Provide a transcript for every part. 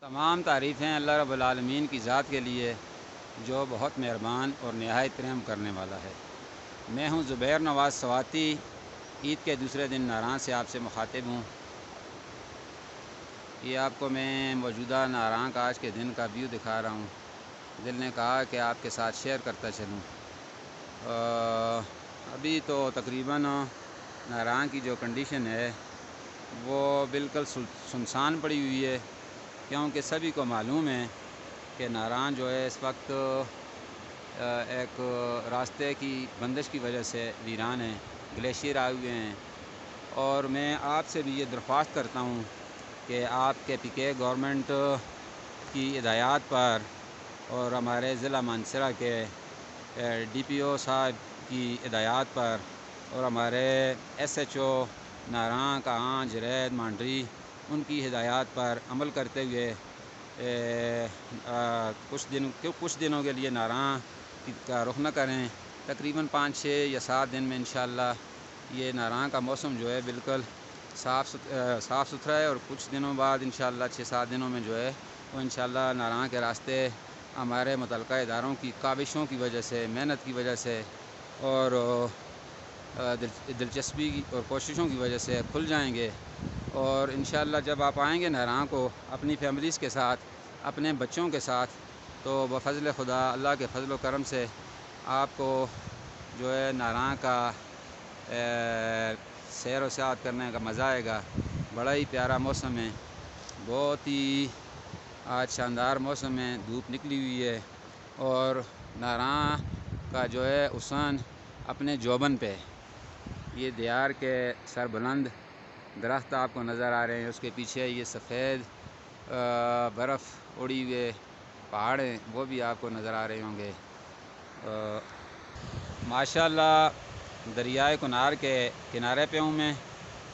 تمام تعریفیں اللہ رب العالمین کی ذات کے لیے جو بہت مہربان اور نہایت رحم کرنے والا ہے۔ میں ہوں زبیر نواز سواتی، عید کے دوسرے دن ناراں سے آپ سے مخاطب ہوں۔ یہ آپ کو میں موجودہ ناراں کا آج کے دن کا ویو دکھا رہا ہوں۔ دل نے کہا کہ آپ کے ساتھ شیئر کرتا چلوں۔ ابھی تو تقریباً ناراں کی جو کنڈیشن ہے وہ بالکل سنسان پڑی ہوئی ہے، کیونکہ سبھی کو معلوم ہے کہ ناراں جو ہے اس وقت ایک راستے کی بندش کی وجہ سے ویران ہے، گلیشیئر آئے ہوئے ہیں۔ اور میں آپ سے بھی یہ درخواست کرتا ہوں کہ آپ کے PK گورنمنٹ کی ہدایات پر اور ہمارے ضلع مانسہرہ کے DPO صاحب کی ہدایات پر اور ہمارے SHO ناراں کہاں جرید مانڈری ان کی ہدایات پر عمل کرتے ہوئے کچھ دنوں کے لیے ناراں کا رخ نہ کریں۔ تقریباً 5-6 یا 7 دن میں انشاءاللہ یہ ناراں کا موسم جو ہے بالکل صاف ستھرا ہے، اور کچھ دنوں بعد انشاءاللہ 6-7 دنوں میں جو ہے وہ انشاءاللہ ناراں کے راستے ہمارے متعلقہ اداروں کی کاوشوں کی وجہ سے، محنت کی وجہ سے اور دلچسپی اور کوششوں کی وجہ سے کھل جائیں گے۔ اور انشاءاللہ جب آپ آئیں گے ناراں کو اپنی فیملیز کے ساتھ، اپنے بچوں کے ساتھ، تو بفضل خدا، اللہ کے فضل و کرم سے آپ کو جو ہے ناراں کا سیر و سیاحت کرنے کا مزہ آئے گا۔ بڑا ہی پیارا موسم ہے، بہت ہی آج شاندار موسم ہے، دھوپ نکلی ہوئی ہے، اور ناراں کا جو ہے حسن اپنے جوبن پہ، یہ دیار کے سربلند درخت آپ کو نظر آ رہے ہیں، اس کے پیچھے یہ سفید برف اڑی ہوئے پہاڑ ہیں، وہ بھی آپ کو نظر آ رہے ہوں گے۔ ماشاءاللہ دریائے کنار کے کنارے پہ ہوں میں،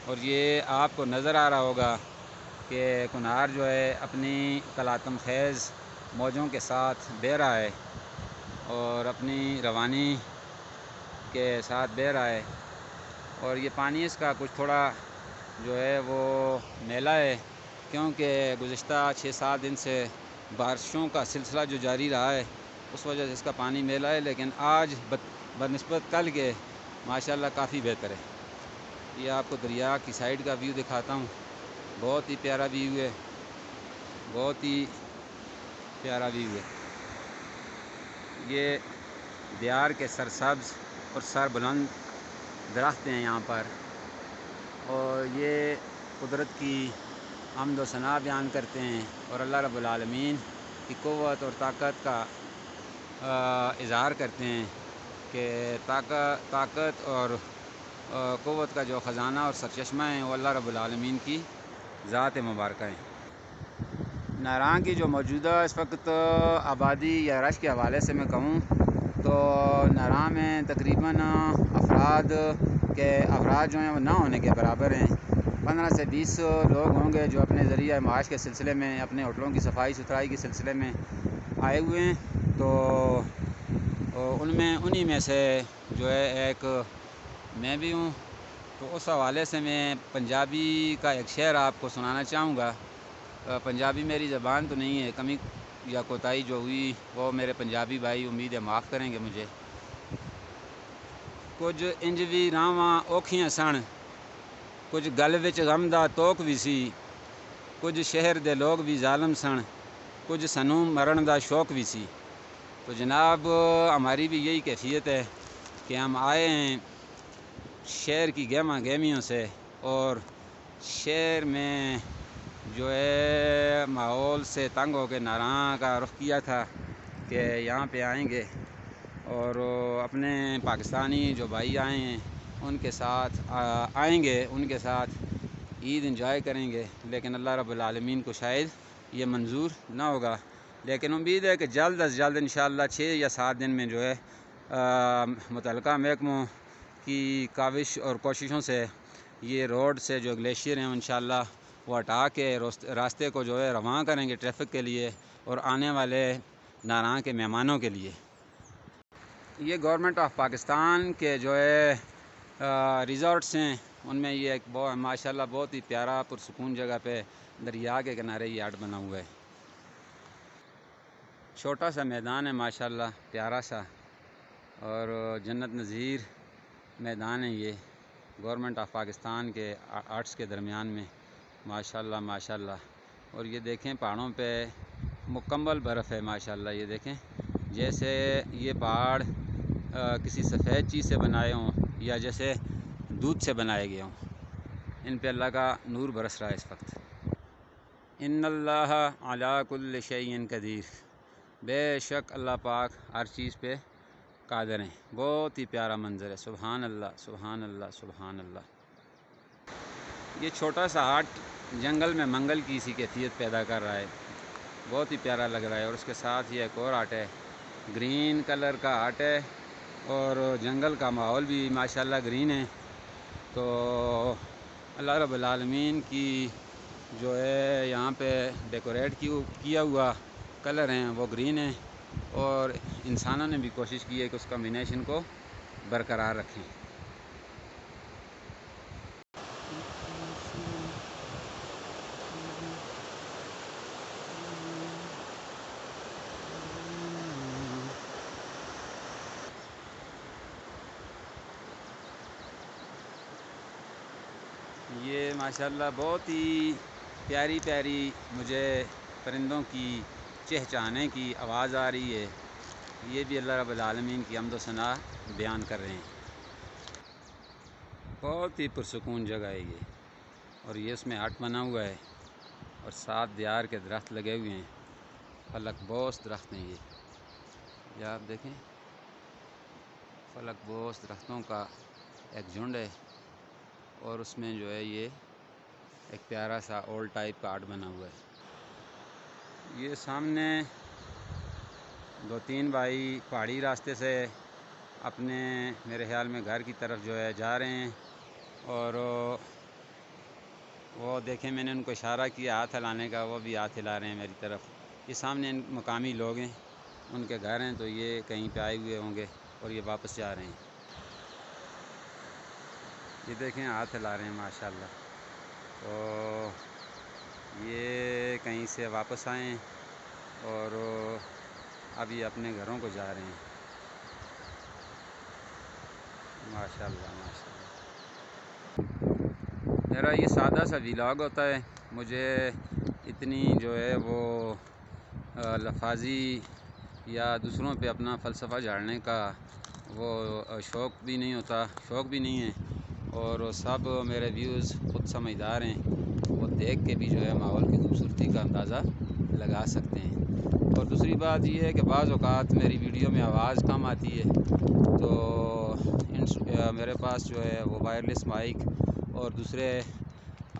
اور یہ آپ کو نظر آ رہا ہوگا کہ کنار جو ہے اپنی تلاطم خیز موجوں کے ساتھ بہہ رہا ہے اور اپنی روانی کے ساتھ بہہ رہا ہے، اور یہ پانی اس کا کچھ تھوڑا جو ہے وہ میلا ہے، کیونکہ گزشتہ 6-7 دن سے بارشوں کا سلسلہ جو جاری رہا ہے اس وجہ سے اس کا پانی میلا ہے، لیکن آج بنسبت کل کے ماشاءاللہ کافی بہتر ہے۔ یہ آپ کو دریا کی سائیڈ کا ویو دکھاتا ہوں، بہت ہی پیارا ویو ہے، بہت ہی پیارا ویو ہے۔ یہ دیار کے سرسبز اور سربلند درخت ہیں یہاں پر، اور یہ قدرت کی حمد و ثنا بیان کرتے ہیں اور اللہ رب العالمین کی قوت اور طاقت کا اظہار کرتے ہیں کہ طاقت اور قوت کا جو خزانہ اور سرچشمہ ہیں وہ اللہ رب العالمین کی ذات مبارکہ ہیں۔ ناراں کی جو موجودہ اس وقت آبادی یا رش کے حوالے سے میں کہوں تو ناراں میں تقریباً افراد جو ہیں وہ نہ ہونے کے برابر ہیں۔ 15 سے 20 لوگ ہوں گے جو اپنے ذریعہ معاش کے سلسلے میں، اپنے ہوٹلوں کی صفائی ستھرائی کے سلسلے میں آئے ہوئے ہیں، تو انہی میں سے جو ہے ایک میں بھی ہوں۔ تو اس حوالے سے میں پنجابی کا ایک شعر آپ کو سنانا چاہوں گا۔ پنجابی میری زبان تو نہیں ہے، کمی یا کوتاہی جو ہوئی وہ میرے پنجابی بھائی امید ہے معاف کریں گے مجھے۔ کچھ انج وی راواں اوکھیاں سن، کچھ گل وچ غم دا توک وی سی، کچھ شہر دے لوگ بھی ظالم سن، کچھ سنوں مرن دا شوق بھی سی۔ تو جناب ہماری بھی یہی کیفیت ہے کہ ہم آئے ہیں شہر کی گہما گہمیوں سے، اور شہر میں جو ہے ماحول سے تنگ ہو کے ناراں کا رخ کیا تھا کہ یہاں پہ آئیں گے اور اپنے پاکستانی جو بھائی آئے ہیں ان کے ساتھ آئیں گے، ان کے ساتھ عید انجوائے کریں گے، لیکن اللہ رب العالمین کو شاید یہ منظور نہ ہوگا۔ لیکن امید ہے کہ جلد از جلد انشاءاللہ 6 یا 7 دن میں جو ہے متعلقہ محکموں کی کاوش اور کوششوں سے یہ روڈ سے جو گلیشیئر ہیں انشاءاللہ وہ ہٹا کے راستے کو جو ہے رواں کریں گے ٹریفک کے لیے اور آنے والے ناراں کے مہمانوں کے لیے۔ یہ گورنمنٹ آف پاکستان کے جو ہے ریزورٹس ہیں، ان میں یہ ایک ماشاءاللہ بہت ہی پیارا پرسکون جگہ پہ دریا کے کنارے یہ ہٹ بنا ہوا ہے۔ چھوٹا سا میدان ہے ماشاءاللہ، پیارا سا، اور جنت نظیر میدان ہے یہ گورنمنٹ آف پاکستان کے آرٹس کے درمیان میں، ماشاءاللہ ماشاءاللہ۔ اور یہ دیکھیں پہاڑوں پہ مکمل برف ہے ماشاءاللہ، یہ دیکھیں جیسے یہ پہاڑ کسی سفید چیز سے بنائے ہوں یا جیسے دودھ سے بنائے گئے ہوں، ان پہ اللہ کا نور برس رہا ہے اس وقت۔ ان اللہ علی کل شیء قدیر، بے شک اللہ پاک ہر چیز پہ قادر ہیں۔ بہت ہی پیارا منظر ہے، سبحان اللہ سبحان اللہ سبحان اللہ۔ یہ چھوٹا سا ہٹ جنگل میں منگل کی سی کیفیت پیدا کر رہا ہے، بہت ہی پیارا لگ رہا ہے۔ اور اس کے ساتھ یہ ایک اور ہٹ ہے، گرین کلر کا ہٹ ہے، اور جنگل کا ماحول بھی ماشاءاللہ گرین ہے۔ تو اللہ رب العالمین کی جو ہے یہاں پہ ڈیکوریٹ کیا ہوا کلر ہیں وہ گرین ہیں، اور انسانوں نے بھی کوشش کی ہے کہ اس کمبینیشن کو برقرار رکھیں۔ یہ ماشاءاللہ بہت ہی پیاری پیاری مجھے پرندوں کی چہچہانے کی آواز آ رہی ہے، یہ بھی اللہ رب العالمین کی حمد و ثنا بیان کر رہے ہیں۔ بہت ہی پرسکون جگہ ہے یہ، اور یہ اس میں ہٹ بنا ہوا ہے، اور 7 دیار کے درخت لگے ہوئے ہیں، فلک بوس درخت ہیں یہ آپ دیکھیں، فلک بوس درختوں کا ایک جھنڈ ہے، اور اس میں جو ہے یہ ایک پیارا سا اولڈ ٹائپ کا ہٹ بنا ہوا ہے۔ یہ سامنے 2-3 بھائی پہاڑی راستے سے اپنے میرے خیال میں گھر کی طرف جو ہے جا رہے ہیں، اور وہ دیکھیں میں نے ان کو اشارہ کیا ہاتھ ہلانے کا، وہ بھی ہاتھ ہلا رہے ہیں میری طرف۔ یہ سامنے ان مقامی لوگ ہیں، ان کے گھر ہیں، تو یہ کہیں پہ آئے ہوئے ہوں گے اور یہ واپس جا رہے ہیں۔ یہ دیکھیں ہاتھ ہلا رہے ہیں ماشاءاللہ، تو یہ کہیں سے واپس آئے ہیں اور اب یہ اپنے گھروں کو جا رہے ہیں، ماشاءاللہ ماشاءاللہ۔ میرا یہ سادہ سا ولاگ ہوتا ہے، مجھے اتنی جو ہے وہ لفاظی یا دوسروں پہ اپنا فلسفہ جھاڑنے کا وہ شوق بھی نہیں ہوتا، شوق بھی نہیں ہے، اور سب میرے ویوز خود سمجھدار ہیں، وہ دیکھ کے بھی جو ہے ماحول کی خوبصورتی کا اندازہ لگا سکتے ہیں۔ اور دوسری بات یہ ہے کہ بعض اوقات میری ویڈیو میں آواز کم آتی ہے، تو میرے پاس جو ہے وہ وائرلیس مائک اور دوسرے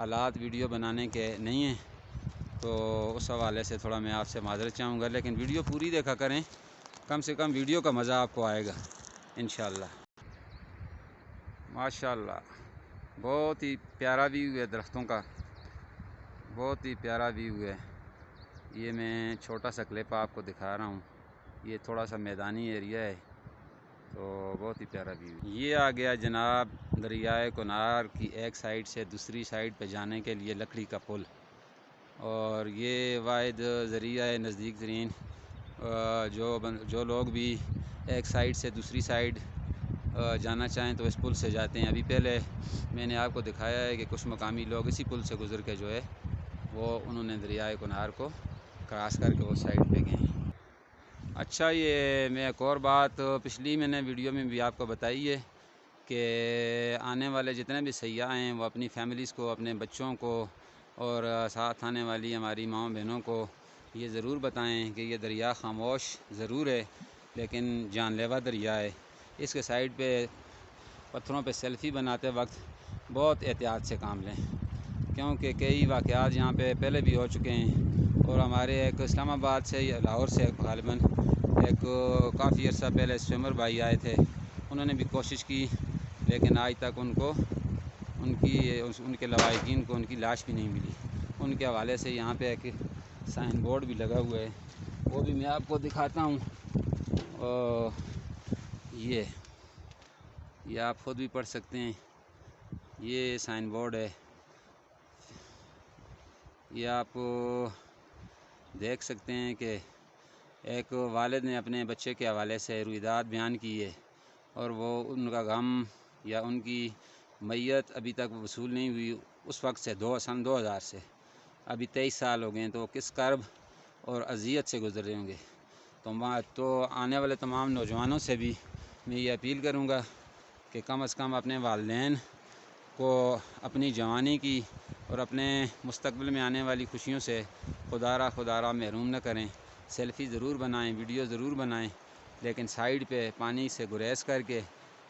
آلات ویڈیو بنانے کے نہیں ہیں، تو اس حوالے سے تھوڑا میں آپ سے معذرت چاہوں گا، لیکن ویڈیو پوری دیکھا کریں، کم سے کم ویڈیو کا مزہ آپ کو آئے گا انشاءاللہ۔ ماشاءاللہ بہت ہی پیارا ویو ہے درختوں کا، بہت ہی پیارا ویو ہے۔ یہ میں چھوٹا سا کلپ آپ کو دکھا رہا ہوں، یہ تھوڑا سا میدانی ایریا ہے، تو بہت ہی پیارا ویو ہے۔ یہ آ گیا جناب دریائے کنار کی ایک سائیڈ سے دوسری سائیڈ پہ جانے کے لیے لکڑی کا پل، اور یہ واحد ذریعہ ہے نزدیک ترین، جو لوگ بھی ایک سائیڈ سے دوسری سائیڈ جانا چاہیں تو اس پل سے جاتے ہیں۔ ابھی پہلے میں نے آپ کو دکھایا ہے کہ کچھ مقامی لوگ اسی پل سے گزر کے جو ہے وہ انہوں نے دریائے کنار کو کراس کر کے وہ سائیڈ پہ گئے ہیں۔ اچھا، یہ میں ایک اور بات پچھلی میں نے ویڈیو میں بھی آپ کو بتائی ہے کہ آنے والے جتنے بھی سیاح ہیں وہ اپنی فیملیز کو، اپنے بچوں کو اور ساتھ آنے والی ہماری ماؤں بہنوں کو یہ ضرور بتائیں کہ یہ دریا خاموش ضرور ہے لیکن جان لیوا دریا ہے۔ اس کے سائیڈ پہ پتھروں پہ سیلفی بناتے وقت بہت احتیاط سے کام لیں، کیونکہ کئی واقعات یہاں پہ پہلے بھی ہو چکے ہیں، اور ہمارے ایک اسلام آباد سے یا لاہور سے غالباً ایک کافی عرصہ پہلے سوئمر بھائی آئے تھے، انہوں نے بھی کوشش کی لیکن آج تک ان کے لواحقین کو ان کی لاش بھی نہیں ملی۔ ان کے حوالے سے یہاں پہ ایک سائن بورڈ بھی لگا ہوا ہے، وہ بھی میں آپ کو دکھاتا ہوں، یہ آپ خود بھی پڑھ سکتے ہیں، یہ سائن بورڈ ہے، یہ آپ دیکھ سکتے ہیں کہ ایک والد نے اپنے بچے کے حوالے سے رویداد بیان کی ہے، اور وہ ان کا غم یا ان کی میت ابھی تک وصول نہیں ہوئی، اس وقت سے سن 2000 سے ابھی 23 سال ہو گئے ہیں، تو وہ کس کرب اور اذیت سے گزر رہے ہوں گے۔ تو آنے والے تمام نوجوانوں سے بھی میں یہ اپیل کروں گا کہ کم از کم اپنے والدین کو اپنی جوانی کی اور اپنے مستقبل میں آنے والی خوشیوں سے خدا را محروم نہ کریں۔ سیلفی ضرور بنائیں، ویڈیو ضرور بنائیں، لیکن سائیڈ پہ پانی سے گریز کر کے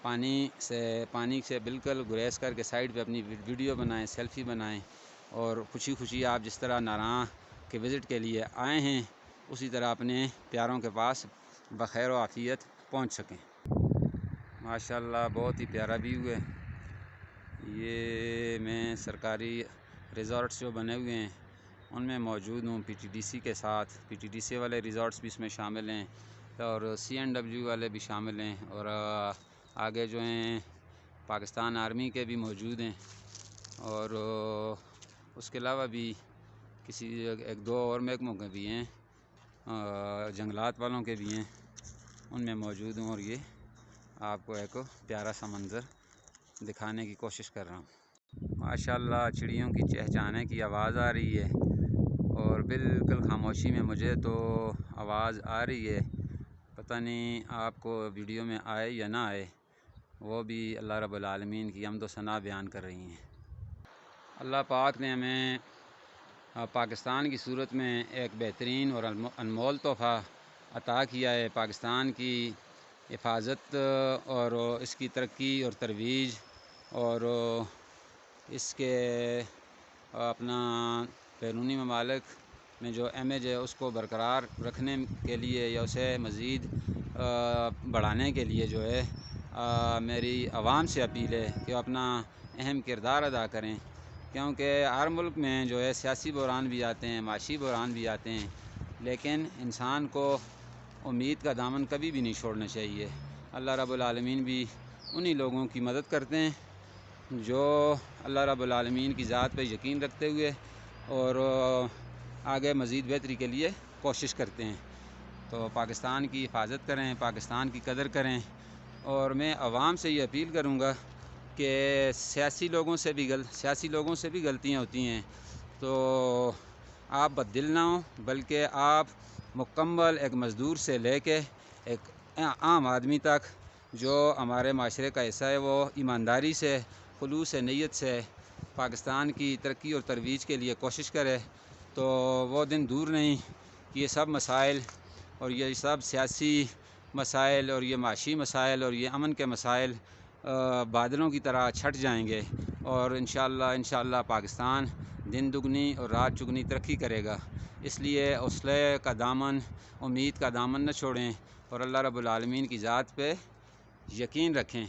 پانی سے بالکل گریز کر کے سائیڈ پہ اپنی ویڈیو بنائیں، سیلفی بنائیں، اور خوشی آپ جس طرح ناراں کے وزٹ کے لیے آئے ہیں اسی طرح اپنے پیاروں کے پاس بخیر و عافیت پہنچ سکیں۔ ماشاءاللہ بہت ہی پیارا ویو ہے یہ۔ میں سرکاری ریزورٹس جو بنے ہوئے ہیں ان میں موجود ہوں، پی ٹی ڈی سی کے ساتھ۔ پی ٹی ڈی سی والے ریزورٹس بھی اس میں شامل ہیں، اور CNW والے بھی شامل ہیں، اور آگے جو ہیں پاکستان آرمی کے بھی موجود ہیں، اور اس کے علاوہ بھی ایک دو اور محکموں کے بھی ہیں، جنگلات والوں کے بھی ہیں، ان میں موجود ہوں، اور یہ آپ کو ایک پیارا سا منظر دکھانے کی کوشش کر رہا ہوں۔ ماشاءاللہ چڑیوں کی چہچہانے کی آواز آ رہی ہے، اور بالکل خاموشی میں مجھے تو آواز آ رہی ہے، پتہ نہیں آپ کو ویڈیو میں آئے یا نہ آئے، وہ بھی اللہ رب العالمین کی حمد و ثنا بیان کر رہی ہیں۔ اللہ پاک نے ہمیں پاکستان کی صورت میں ایک بہترین اور انمول تحفہ عطا کیا ہے۔ پاکستان کی حفاظت اور اس کی ترقی اور ترویج اور اس کے اپنا بیرونی ممالک میں جو امیج ہے اس کو برقرار رکھنے کے لیے یا اسے مزید بڑھانے کے لیے جو ہے میری عوام سے اپیل ہے کہ وہ اپنا اہم کردار ادا کریں، کیونکہ ہر ملک میں جو ہے سیاسی بحران بھی آتے ہیں، معاشی بحران بھی آتے ہیں، لیکن انسان کو امید کا دامن کبھی بھی نہیں چھوڑنا چاہیے۔ اللہ رب العالمین بھی انہی لوگوں کی مدد کرتے ہیں جو اللہ رب العالمین کی ذات پہ یقین رکھتے ہوئے اور آگے مزید بہتری کے لیے کوشش کرتے ہیں۔ تو پاکستان کی حفاظت کریں، پاکستان کی قدر کریں، اور میں عوام سے یہ اپیل کروں گا کہ سیاسی لوگوں سے بھی غلطیاں ہوتی ہیں، تو آپ بددل نہ ہوں، بلکہ آپ مکمل ایک مزدور سے لے کے ایک عام آدمی تک جو ہمارے معاشرے کا حصہ ہے وہ ایمانداری سے، خلوص نیت سے پاکستان کی ترقی اور ترویج کے لیے کوشش کرے، تو وہ دن دور نہیں کہ یہ سب مسائل اور یہ سب سیاسی مسائل اور یہ معاشی مسائل اور یہ امن کے مسائل بادلوں کی طرح چھٹ جائیں گے، اور انشاءاللہ پاکستان دن دگنی اور رات چگنی ترقی کرے گا۔ اس لیے حوصلے کا دامن، امید کا دامن نہ چھوڑیں، اور اللہ رب العالمین کی ذات پہ یقین رکھیں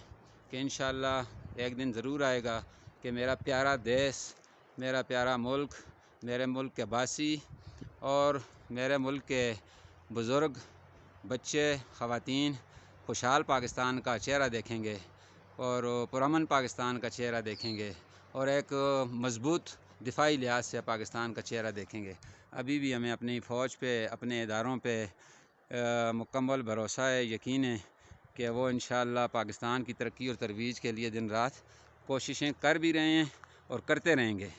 کہ انشاءاللہ ایک دن ضرور آئے گا کہ میرا پیارا دیس، میرا پیارا ملک، میرے ملک کے باسی اور میرے ملک کے بزرگ، بچے، خواتین خوشحال پاکستان کا چہرہ دیکھیں گے، اور پرامن پاکستان کا چہرہ دیکھیں گے، اور ایک مضبوط دفاعی لحاظ سے پاکستان کا چہرہ دیکھیں گے۔ ابھی بھی ہمیں اپنی فوج پہ، اپنے اداروں پہ مکمل بھروسہ ہے، یقین ہے کہ وہ انشاءاللہ پاکستان کی ترقی اور ترویج کے لیے دن رات کوششیں کر بھی رہے ہیں اور کرتے رہیں گے۔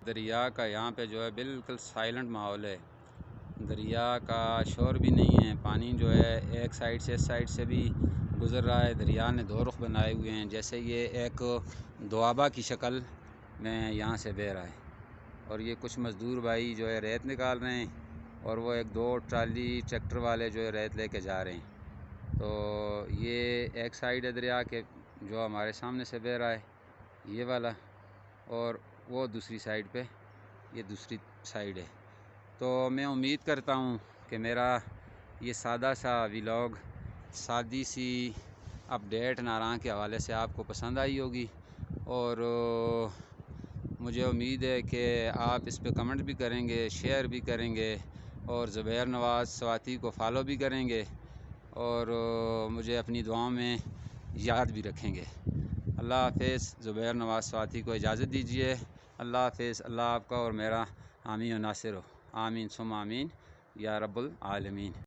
دریا کا یہاں پہ جو ہے بالکل سائلنٹ ماحول ہے، دریا کا شور بھی نہیں ہے، پانی جو ہے ایک سائیڈ سے اس سائیڈ سے بھی گزر رہا ہے، دریا نے دو رخ بنائے ہوئے ہیں، جیسے یہ ایک دوآبہ کی شکل میں یہاں سے بہہ رہا ہے، اور یہ کچھ مزدور بھائی جو ہے ریت نکال رہے ہیں، اور وہ ایک دو ٹرالی ٹریکٹر والے جو ہے ریت لے کے جا رہے ہیں۔ تو یہ ایک سائیڈ ہے دریا کے جو ہمارے سامنے سے بہہ رہا ہے، یہ والا، اور وہ دوسری سائیڈ پہ یہ دوسری سائیڈ ہے۔ تو میں امید کرتا ہوں کہ میرا یہ سادہ سا ولاگ، سادی سی اپڈیٹ ناراں کے حوالے سے آپ کو پسند آئی ہوگی، اور مجھے امید ہے کہ آپ اس پہ کمنٹ بھی کریں گے، شیئر بھی کریں گے، اور زبیر نواز سواتی کو فالو بھی کریں گے، اور مجھے اپنی دعاؤں میں یاد بھی رکھیں گے۔ اللہ حافظ۔ زبیر نواز سواتی کو اجازت دیجیے۔ اللہ حافظ۔ اللہ آپ کا اور میرا حامی و ناصر ہو۔ آمین ثم آمین یا رب العالمین۔